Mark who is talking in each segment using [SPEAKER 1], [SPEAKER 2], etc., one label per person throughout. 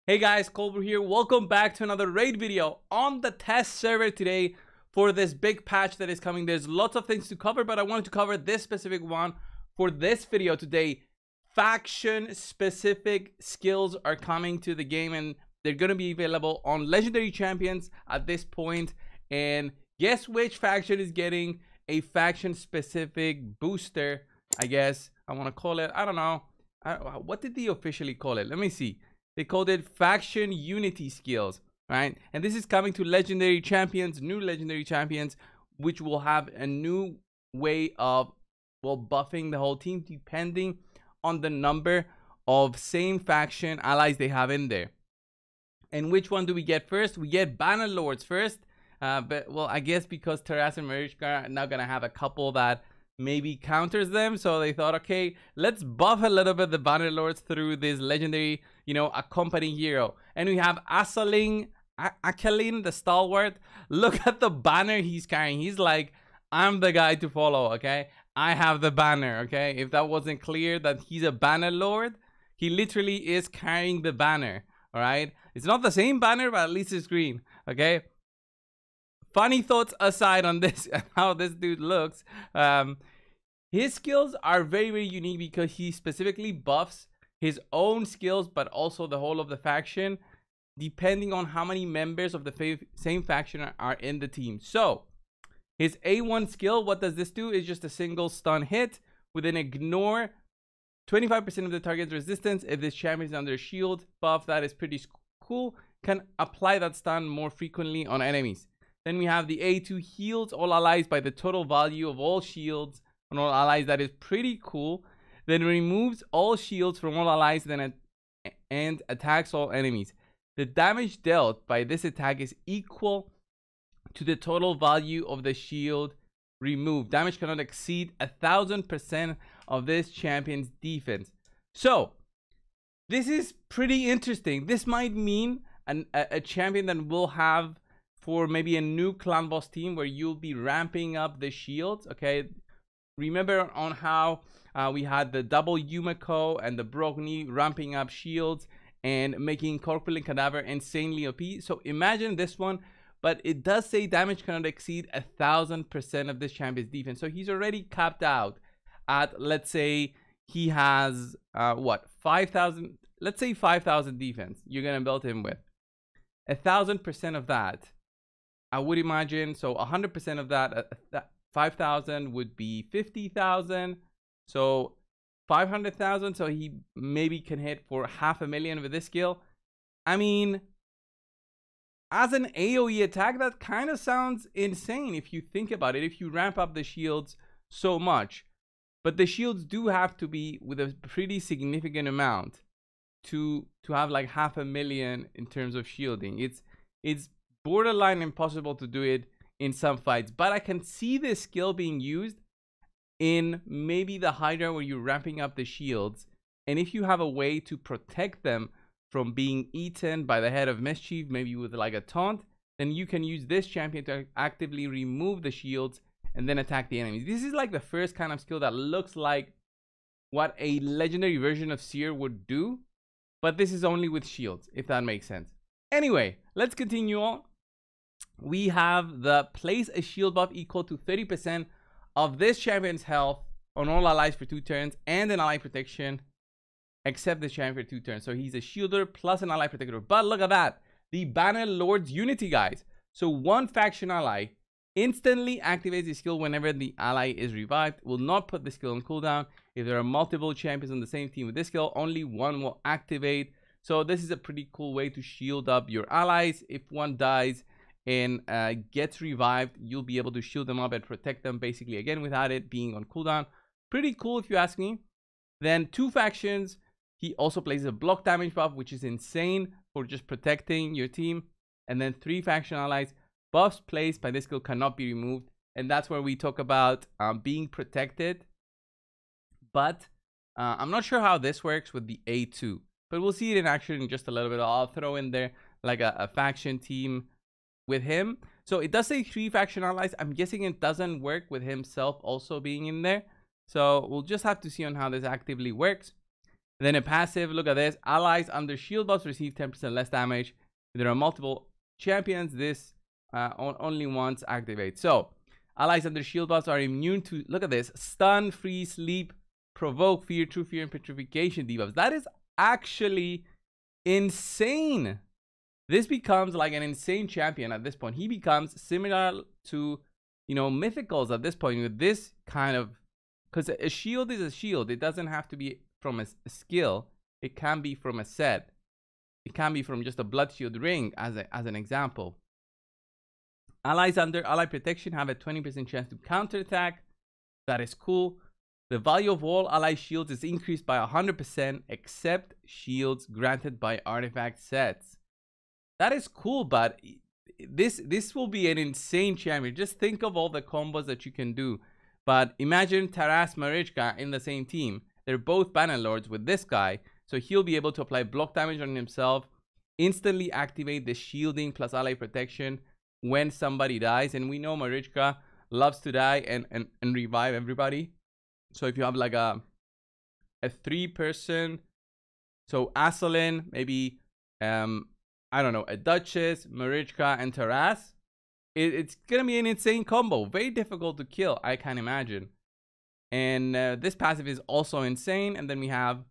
[SPEAKER 1] Hey guys, coldbrew here. Welcome back to another raid video on the test server today for this big patch that is coming. There's lots of things to cover, but I wanted to cover this specific one for this video today. Faction specific skills are coming to the game and they're going to be available on legendary champions at this point. And guess which faction is getting a faction specific booster, I guess I want to call it. I don't know. What did they officially call it? Let me see. They called it faction unity skills, right? And this is coming to legendary champions, new legendary champions, which will have a new way of, well, buffing the whole team depending on the number of same faction allies they have in there. And which one do we get first? We get Banner Lords first. But, well, I guess because Taras and Marichka are now going to have a couple that maybe counters them, so they thought, okay, let's buff a little bit the Banner Lords through this legendary, accompanying hero. And we have Akalin, the stalwart. Look at the banner he's carrying. He's like, I'm the guy to follow, okay? I have the banner, okay? If that wasn't clear that he's a Banner Lord, he literally is carrying the banner, all right? It's not the same banner, but at least it's green, okay? Funny thoughts aside on this, how this dude looks, his skills are very, very unique because he specifically buffs his own skills, but also the whole of the faction, depending on how many members of the same faction are in the team. So, his A1 skill, what does this do? Is just a single stun hit with an ignore 25% of the target's resistance. If this champion is under shield buff, that is pretty cool. Can apply that stun more frequently on enemies. Then we have the A2 heals all allies by the total value of all shields on all allies. That is pretty cool. Then removes all shields from all allies and attacks all enemies. The damage dealt by this attack is equal to the total value of the shield removed. Damage cannot exceed 1000% of this champion's defense. So, this is pretty interesting. This might mean a champion that will have for maybe a new clan boss team where you'll be ramping up the shields, okay? Remember on how we had the double Yumiko and the Brogni ramping up shields and making Corpulent Cadaver insanely OP. So imagine this one, but it does say damage cannot exceed 1000% of this champion's defense. So he's already capped out at, let's say he has, 5,000, let's say 5,000 defense you're gonna build him with. 1000% of that, I would imagine, so 100% of that, 5,000 would be 50,000. So 500,000. So he maybe can hit for 500,000 with this skill. I mean, as an AoE attack, that kind of sounds insane if you think about it. If you ramp up the shields so much, but the shields do have to be with a pretty significant amount to have like 500,000 in terms of shielding. It's borderline impossible to do it in some fights, but I can see this skill being used in maybe the Hydra where you're ramping up the shields, and if you have a way to protect them from being eaten by the head of mischief, maybe with like a taunt, then you can use this champion to actively remove the shields and then attack the enemies. This is like the first kind of skill that looks like what a legendary version of Seer would do, but this is only with shields, if that makes sense. Anyway, let's continue on. We have the place a shield buff equal to 30% of this champion's health on all allies for 2 turns and an ally protection except this champion for 2 turns. So he's a shielder plus an ally protector. But look at that, the Banner Lord's Unity, guys. So one faction ally instantly activates the skill whenever the ally is revived. Will not put the skill on cooldown. If there are multiple champions on the same team with this skill, only one will activate. So this is a pretty cool way to shield up your allies. If one dies and gets revived, you'll be able to shield them up and protect them basically again without it being on cooldown. Pretty cool if you ask me. Then 2 factions, he also plays a block damage buff, which is insane for just protecting your team. And then 3 faction allies, buffs placed by this skill cannot be removed, and that's where we talk about being protected. But I'm not sure how this works with the A2, but we'll see it in action in just a little bit. I'll throw in there like a faction team with him. So it does say 3 faction allies. I'm guessing it doesn't work with himself also being in there. So we'll just have to see on how this actively works. Then a passive, look at this. Allies under shield buffs receive 10% less damage. If there are multiple champions, this only once activates. So, allies under shield buffs are immune to, look at this, stun, freeze, sleep, provoke, fear, true fear, and petrification debuffs. That is actually insane. This becomes like an insane champion at this point. He becomes similar to, you know, mythicals at this point with this kind of, because a shield is a shield. It doesn't have to be from a skill. It can be from a set. It can be from just a blood shield ring as an example. Allies under ally protection have a 20% chance to counterattack. That is cool. The value of all ally shields is increased by 100% except shields granted by artifact sets. That is cool, but this will be an insane champion. Just think of all the combos that you can do. But imagine Taras Marichka in the same team. They're both banner lords with this guy, so he'll be able to apply block damage on himself, instantly activate the shielding plus ally protection when somebody dies. And we know Marichka loves to die and revive everybody. So if you have like a 3-person, so Asalin, maybe I don't know, a Duchess, Marichka, and Taras, it's gonna be an insane combo. Very difficult to kill, I can imagine. And this passive is also insane. And then we have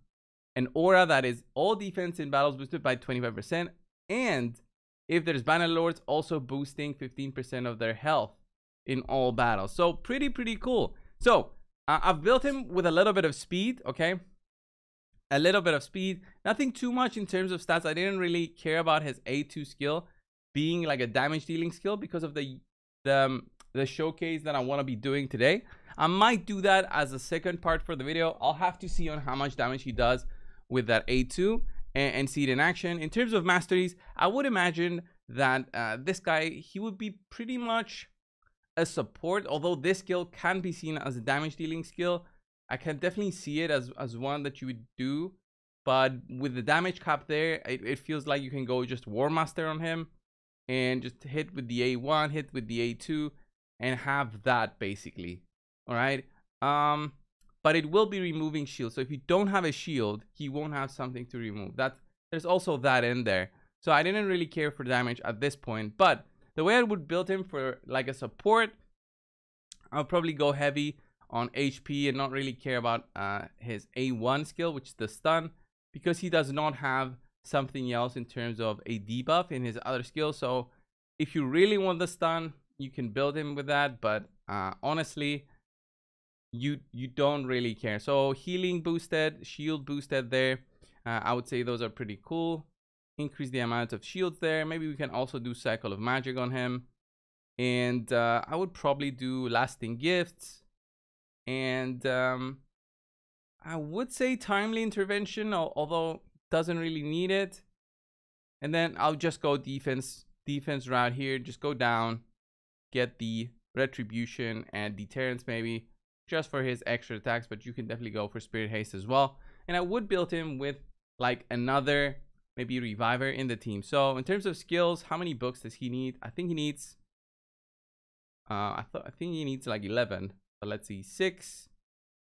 [SPEAKER 1] an aura that is all defense in battles boosted by 25%. And if there's banner lords, also boosting 15% of their health in all battles. So pretty cool. So I've built him with a little bit of speed, okay? A little bit of speed. Nothing too much in terms of stats. I didn't really care about his A2 skill being like a damage dealing skill because of the showcase that I want to be doing today. I might do that as a second part for the video. I'll have to see on how much damage he does with that A2 and see it in action. In terms of masteries, I would imagine that this guy, he would be pretty much a support, although this skill can be seen as a damage dealing skill. I can definitely see it as one that you would do, but with the damage cap there, it feels like you can go just War Master on him and just hit with the A1, hit with the A2, and have that basically. All right. But it will be removing shield. So if you don't have a shield, he won't have something to remove. There's also that in there. So I didn't really care for damage at this point, but the way I would build him for like a support, I'll probably go heavy on HP and not really care about his A1 skill, which is the stun, because he does not have something else in terms of a debuff in his other skills. So if you really want the stun, you can build him with that, but honestly, you don't really care. So healing boosted, shield boosted there, I would say those are pretty cool. Increase the amount of shields there. Maybe we can also do cycle of magic on him, and I would probably do lasting gifts, and I would say timely intervention, although doesn't really need it. And then I'll just go defense route here. Just go down, get the retribution and deterrence maybe just for his extra attacks, but you can definitely go for spirit haste as well. And I would build him with like another maybe reviver in the team. So in terms of skills, how many books does he need? I think he needs I think he needs like 11, but let's see, 6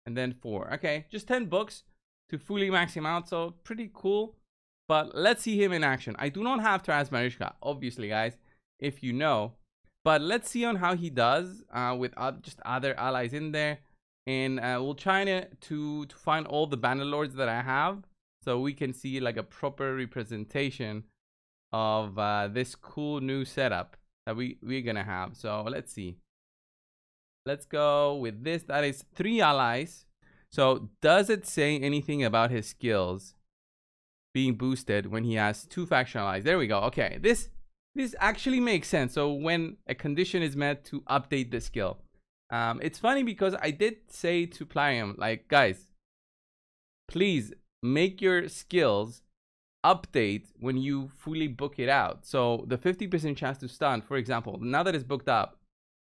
[SPEAKER 1] and then 4. Okay, just 10 books to fully max him out. So pretty cool. But let's see him in action. I do not have Taras Marichka, obviously, guys, if you know. But let's see on how he does with just other allies in there. And we'll try to find all the banner lords that I have, so we can see like a proper representation of this cool new setup that we're gonna have. So let's see. Let's go with this. That is 3 allies. So does it say anything about his skills being boosted when he has 2 faction allies? There we go. Okay, this actually makes sense. So when a condition is met to update the skill, it's funny because I did say to Plarium, like, guys, please make your skills update when you fully book it out. So the 50% chance to stun, for example, now that it's booked up,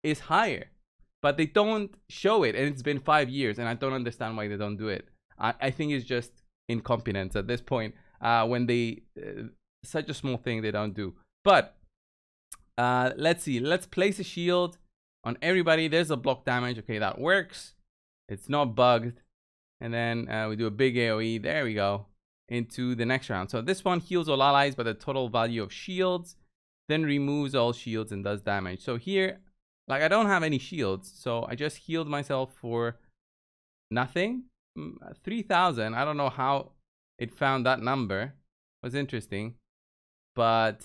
[SPEAKER 1] is higher, but they don't show it, and it's been 5 years, and I don't understand why they don't do it. I think it's just incompetence at this point, when they such a small thing they don't do. But let's see. Let's place a shield on everybody. There's a block damage. Okay, that works. It's not bugged. And then we do a big AoE. There we go. Into the next round. So this one heals all allies by the total value of shields. Then removes all shields and does damage. So here, like I don't have any shields. So I just healed myself for nothing. 3,000. I don't know how it found that number. It was interesting. But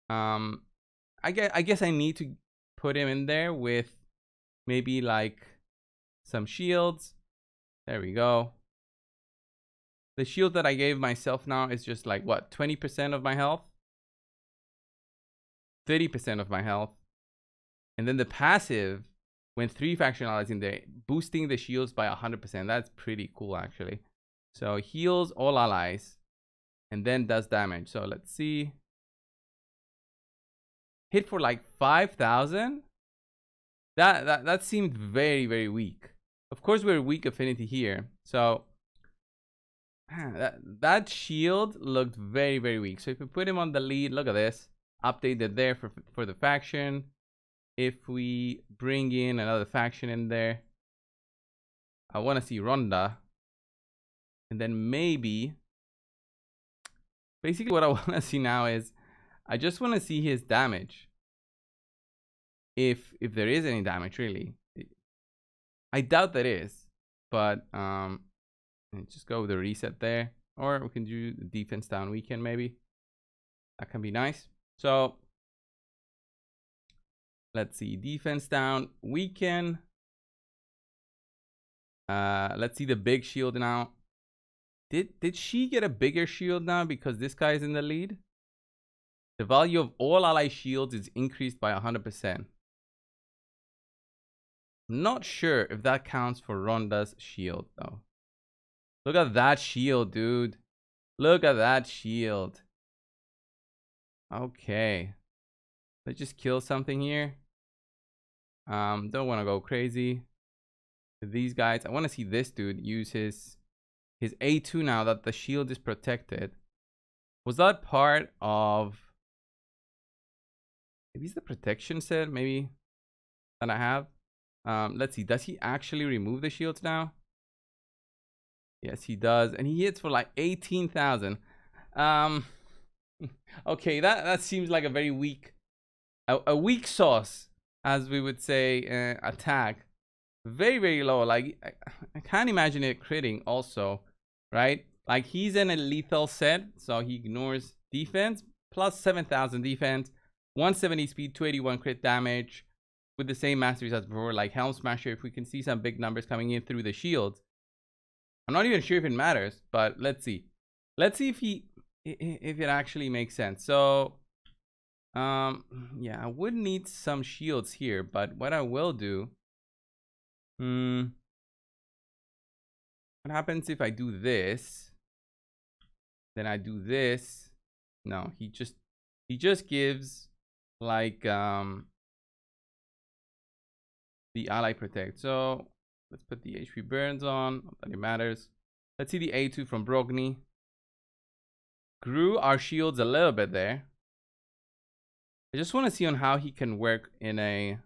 [SPEAKER 1] I guess I need to put him in there with maybe like some shields. There we go. The shield that I gave myself now is just like what, 20% of my health, 30% of my health. And then the passive, when 3 faction allies in there, boosting the shields by 100%. That's pretty cool actually. So heals all allies and then does damage. So let's see. Hit for like 5,000. That seemed very, very weak. Of course, we're weak affinity here. So that shield looked very, very weak. So if we put him on the lead, look at this. Updated there for the faction. If we bring in another faction in there, I want to see Ronda. And then maybe, basically what I want to see now is, I just want to see his damage. If there is any damage, really. I doubt there is. But, just go with the reset there. Or we can do the defense down weekend, maybe. That can be nice. So, let's see. Defense down weekend. Let's see the big shield now. Did she get a bigger shield now because this guy is in the lead? The value of all ally shields is increased by 100%. Not sure if that counts for Ronda's shield though. Look at that shield, dude. Look at that shield. Okay. Let's just kill something here. Don't want to go crazy with these guys. I want to see this dude use his A2 now that the shield is protected. Was that part of... Maybe it's the protection set, maybe, that I have. Let's see. Does he actually remove the shields now? Yes, he does. And he hits for like 18,000. Okay, that seems like a very weak... A weak sauce, as we would say, attack. Very, very low. Like, I can't imagine it critting also, right? Like, he's in a lethal set, so he ignores defense. Plus 7,000 defense. 170 speed, 281 crit damage. With the same masteries as before, like Helm Smasher, if we can see some big numbers coming in through the shields. I'm not even sure if it matters, but let's see. Let's see if it actually makes sense. So, yeah, I would need some shields here, but what I will do... what happens if I do this? Then I do this. No, he just gives like the ally protect. So let's put the HP burns on. Not that it matters. Let's see the A2 from Brogni. Grew our shields a little bit there. I just want to see on how he can work in a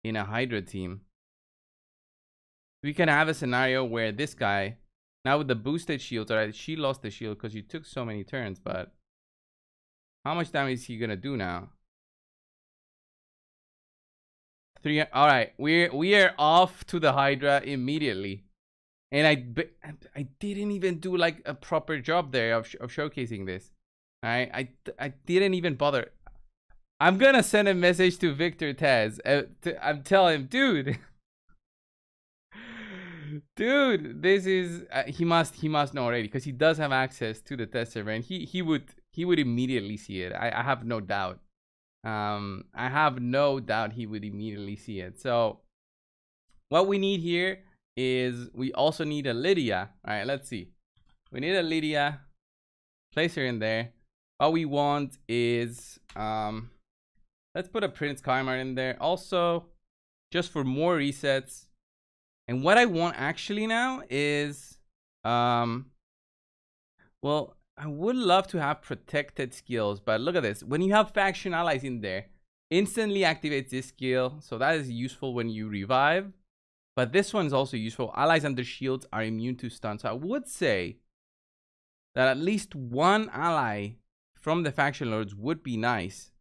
[SPEAKER 1] Hydra team. We can have a scenario where this guy, now with the boosted shields, alright, she lost the shield because you took so many turns, but how much damage is he gonna do now? 3. Alright, we are off to the Hydra immediately. And I didn't even do like a proper job there of showcasing this. Alright, I didn't even bother. I'm gonna send a message to Victor Tez. I'm telling him, dude. Dude, this is he must know already because he does have access to the test server, and he would immediately see it. I have no doubt. I have no doubt he would immediately see it. So what we need here is we also need a Lydia. All right, let's see. We need a Lydia. Place her in there. What we want is let's put a Prince Kaimar in there also, just for more resets. And what I want actually now is, well, I would love to have protected skills, but look at this. When you have faction allies in there, instantly activates this skill. So that is useful when you revive. But this one is also useful. Allies under shields are immune to stun. So I would say that at least one ally from the faction lords would be nice.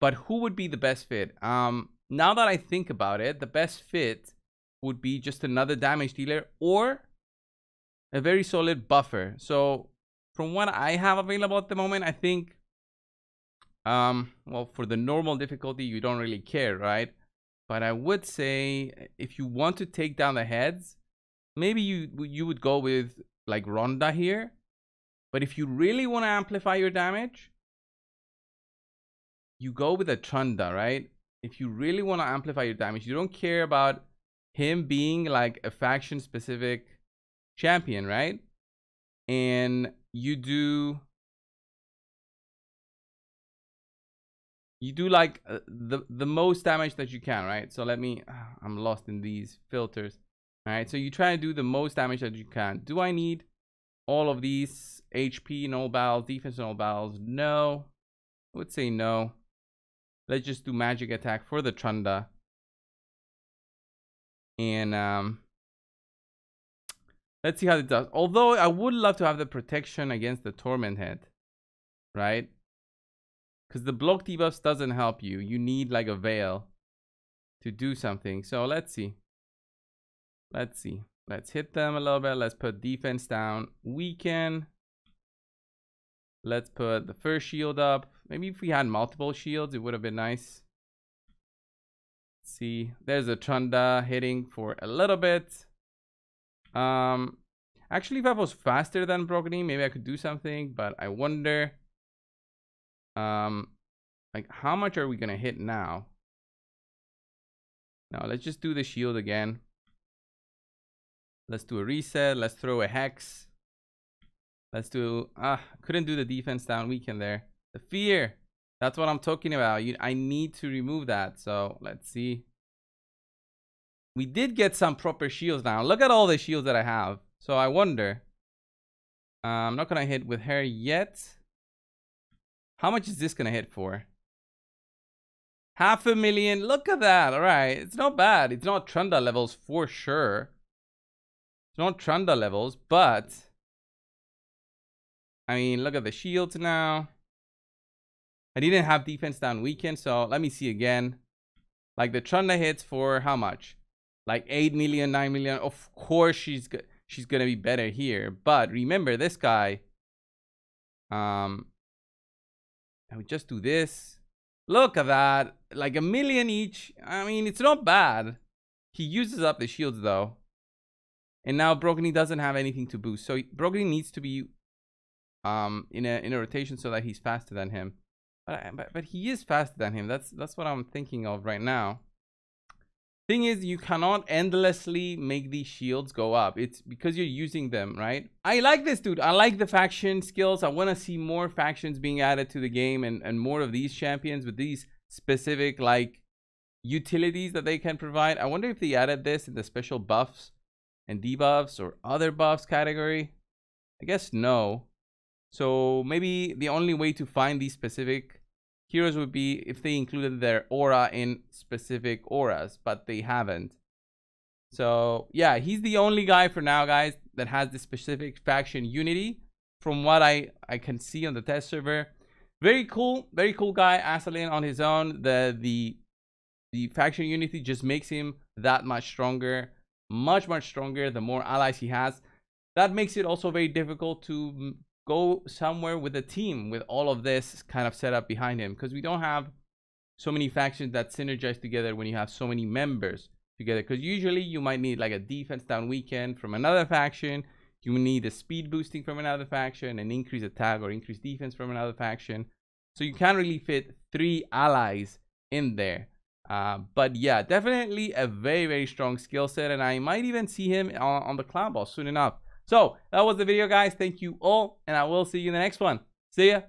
[SPEAKER 1] But who would be the best fit? Now that I think about it, the best fit would be just another damage dealer or a very solid buffer. So from what I have available at the moment, I think, well, for the normal difficulty, you don't really care, right? But I would say if you want to take down the heads, maybe you would go with like Ronda here. But if you really want to amplify your damage, you go with a Trunda, right? If you really want to amplify your damage, you don't care about him being like a faction specific champion, right? And you do like the most damage that you can, right? So let me, I'm lost in these filters. All right, so you try to do the most damage that you can. Do I need all of these? HP in all battles, defense in all battles? No, I would say no. Let's just do magic attack for the Trunda. And let's see how it does. Although I would love to have the protection against the Torment Head, right? Because the block debuffs doesn't help you. You need like a veil to do something. So let's see. Let's see. Let's hit them a little bit. Let's put defense down. Weaken. Let's put the first shield up. Maybe if we had multiple shields, it would have been nice. Let's see. There's a Trunda hitting for a little bit. Actually, if I was faster than Brogni, maybe I could do something. But I wonder... like how much are we gonna hit now? Now let's just do the shield again. Let's do a reset. Let's throw a hex. Let's do couldn't do the defense down weekend there. The fear, that's what I'm talking about. I need to remove that. So let's see. We did get some proper shields now. Look at all the shields that I have. So I wonder, I'm not gonna hit with her yet. How much is this gonna hit for? 500,000. Look at that. All right, it's not bad. It's not Trunda levels for sure. It's not Trunda levels, but I mean, look at the shields now. I didn't have defense down weekend, so let me see again. Like the Trunda hits for how much? Like 8 million, 9 million. Of course, she's gonna be better here. But remember, this guy. I would just do this. Look at that. Like 1 million each. I mean, it's not bad. He uses up the shields though. And now Brogni doesn't have anything to boost. So Brogni needs to be in a rotation so that he's faster than him. But he is faster than him. That's what I'm thinking of right now. Thing is, you cannot endlessly make these shields go up. It's because you're using them, right? I like this dude. I like the faction skills. I want to see more factions being added to the game and more of these champions with these specific like utilities that they can provide. I wonder if they added this in the special buffs and debuffs or other buffs category. I guess no. So maybe the only way to find these specific heroes would be if they included their aura in specific auras, but they haven't. So yeah, he's the only guy for now, guys, that has the specific faction unity from what I can see on the test server. Very cool guy. Asalin on his own, the faction unity just makes him that much stronger, much stronger the more allies he has. That makes it also very difficult to go somewhere with a team with all of this kind of setup behind him, because we don't have so many factions that synergize together when you have so many members together. Because usually you might need like a defense down weekend from another faction, you need a speed boosting from another faction, an increased attack or increased defense from another faction. So you can't really fit 3 allies in there. But yeah, definitely a very strong skill set, and I might even see him on the cloud boss soon enough. So that was the video, guys. Thank you all, and I will see you in the next one. See ya.